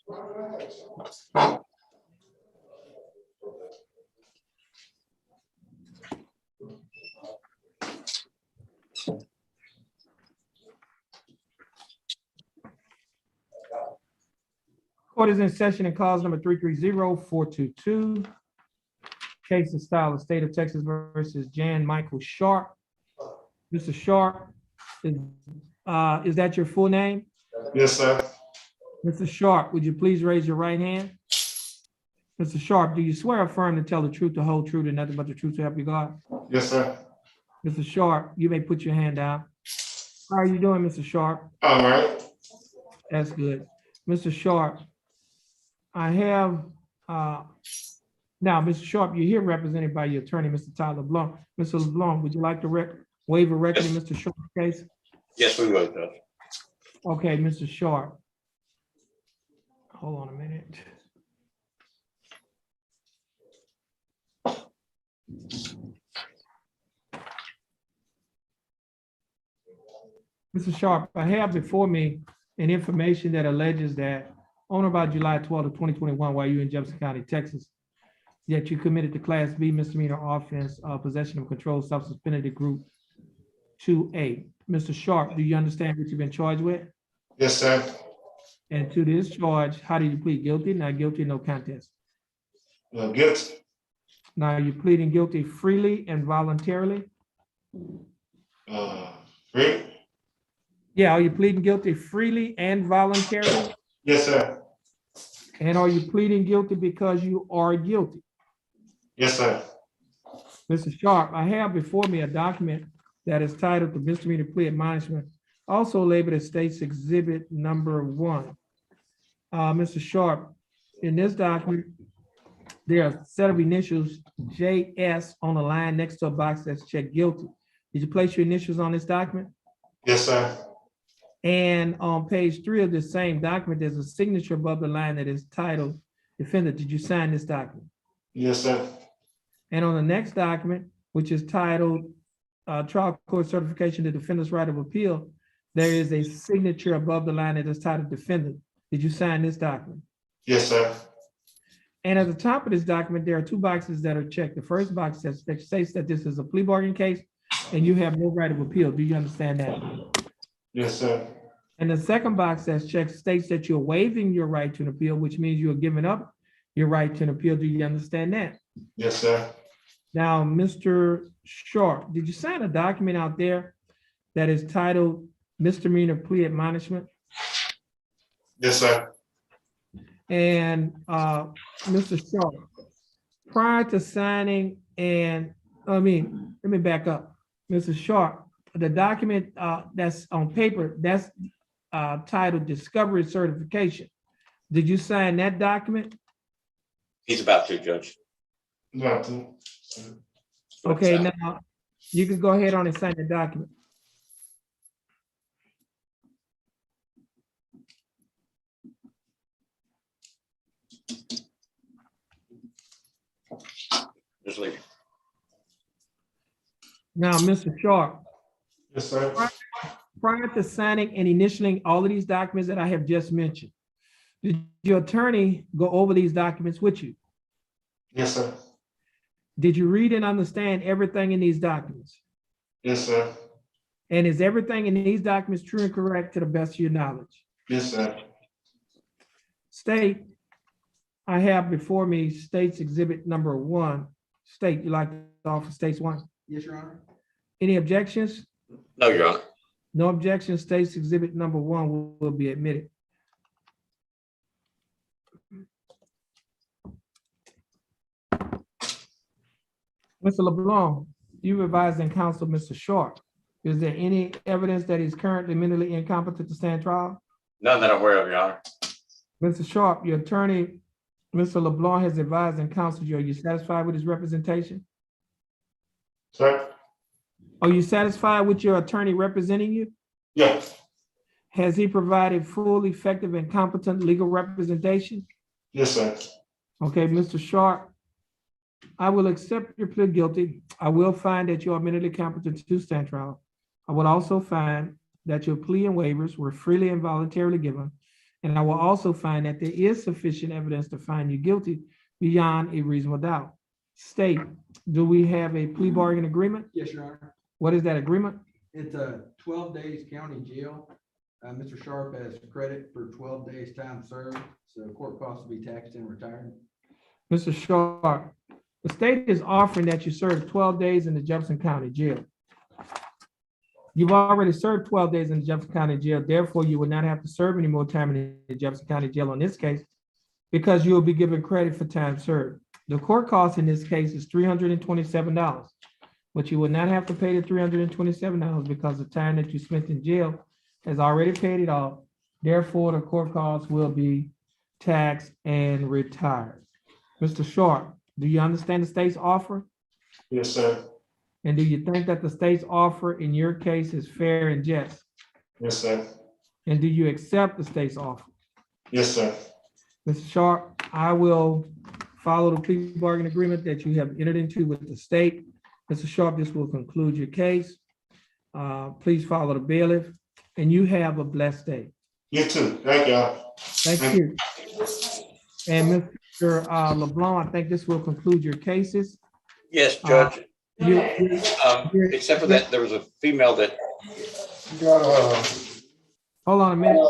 Court is in session in cause number 330-422. Case and style of State of Texas versus Jan Michael Sharp. Mr. Sharp, is that your full name? Yes, sir. Mr. Sharp, would you please raise your right hand? Mr. Sharp, do you swear or affirm to tell the truth, the whole truth, and nothing but the truth to help you God? Yes, sir. Mr. Sharp, you may put your hand down. How are you doing, Mr. Sharp? All right. That's good. Mr. Sharp, I have, now, Mr. Sharp, you're here represented by your attorney, Mr. Tyler Blunt. Mr. LeBlanc, would you like to waive a record in Mr. Sharp's case? Yes, we will, Judge. Okay, Mr. Sharp. Hold on a minute. Mr. Sharp, I have before me an information that alleges that on or about July 12th of 2021, while you were in Jefferson County, Texas, yet you committed the Class B misdemeanor offense of possession of controlled substance penalty group 2A. Mr. Sharp, do you understand what you've been charged with? Yes, sir. And to this charge, how did you plead? Guilty, not guilty, no contest? Guilty. Now, you're pleading guilty freely and voluntarily? Free? Yeah, are you pleading guilty freely and voluntarily? Yes, sir. And are you pleading guilty because you are guilty? Yes, sir. Mr. Sharp, I have before me a document that is titled the misdemeanor plea admonishment, also labeled as State's Exhibit Number 1. Mr. Sharp, in this document, there are a set of initials, JS, on the line next to a box that's checked guilty. Did you place your initials on this document? Yes, sir. And on page 3 of this same document, there's a signature above the line that is titled defendant. Did you sign this document? Yes, sir. And on the next document, which is titled trial court certification to defendant's right of appeal, there is a signature above the line that is titled defendant. Did you sign this document? Yes, sir. And at the top of this document, there are 2 boxes that are checked. The first box says that states that this is a plea bargain case and you have no right of appeal. Do you understand that? Yes, sir. And the second box that's checked states that you're waiving your right to an appeal, which means you're giving up your right to an appeal. Do you understand that? Yes, sir. Now, Mr. Sharp, did you sign a document out there that is titled misdemeanor plea admonishment? Yes, sir. And Mr. Sharp, prior to signing let me back up. Mr. Sharp, the document that's on paper, that's titled discovery certification. Did you sign that document? He's about to, Judge. Not to. Okay, now you can go ahead on and sign the document. Just leave. Now, Mr. Sharp, Yes, sir. prior to signing and initialing all of these documents that I have just mentioned, did your attorney go over these documents with you? Yes, sir. Did you read and understand everything in these documents? Yes, sir. And is everything in these documents true and correct to the best of your knowledge? Yes, sir. State, I have before me State's Exhibit Number 1. State, you like to offer State's 1? Yes, Your Honor. Any objections? No, Your Honor. No objections. State's Exhibit Number 1 will be admitted. Mr. LeBlanc, you advised in counsel Mr. Sharp. Is there any evidence that he's currently mentally incompetent to stand trial? None that I'm aware of, Your Honor. Mr. Sharp, your attorney, Mr. LeBlanc, has advised and counseled you. Are you satisfied with his representation? Sir? Are you satisfied with your attorney representing you? Yes. Has he provided full, effective, and competent legal representation? Yes, sir. Okay, Mr. Sharp, I will accept your plea guilty. I will find that you are mentally competent to stand trial. I will also find that your plea and waivers were freely and voluntarily given, And I will also find that there is sufficient evidence to find you guilty beyond a reasonable doubt. State, do we have a plea bargain agreement? Yes, Your Honor. What is that agreement? It's a 12 days county jail. Mr. Sharp has credit for 12 days time served, so court costs will be taxed and retired. Mr. Sharp, the state is offering that you serve 12 days in the Jefferson County Jail. You've already served 12 days in the Jefferson County Jail, therefore you will not have to serve any more time in the Jefferson County Jail on this case because you will be given credit for time served. The court cost in this case is $327, but you will not have to pay the $327 because the time that you spent in jail has already paid it off. Therefore, the court costs will be taxed and retired. Mr. Sharp, do you understand the state's offer? Yes, sir. And do you think that the state's offer in your case is fair and just? Yes, sir. And do you accept the state's offer? Yes, sir. Mr. Sharp, I will follow the plea bargain agreement that you have entered into with the state. Mr. Sharp, this will conclude your case. Please follow the bailiff, and you have a blessed day. You too. Thank y'all. Thank you. And Mr. LeBlanc, I think this will conclude your cases. Yes, Judge. You- Except for that, there was a female that You got, Hold on a minute.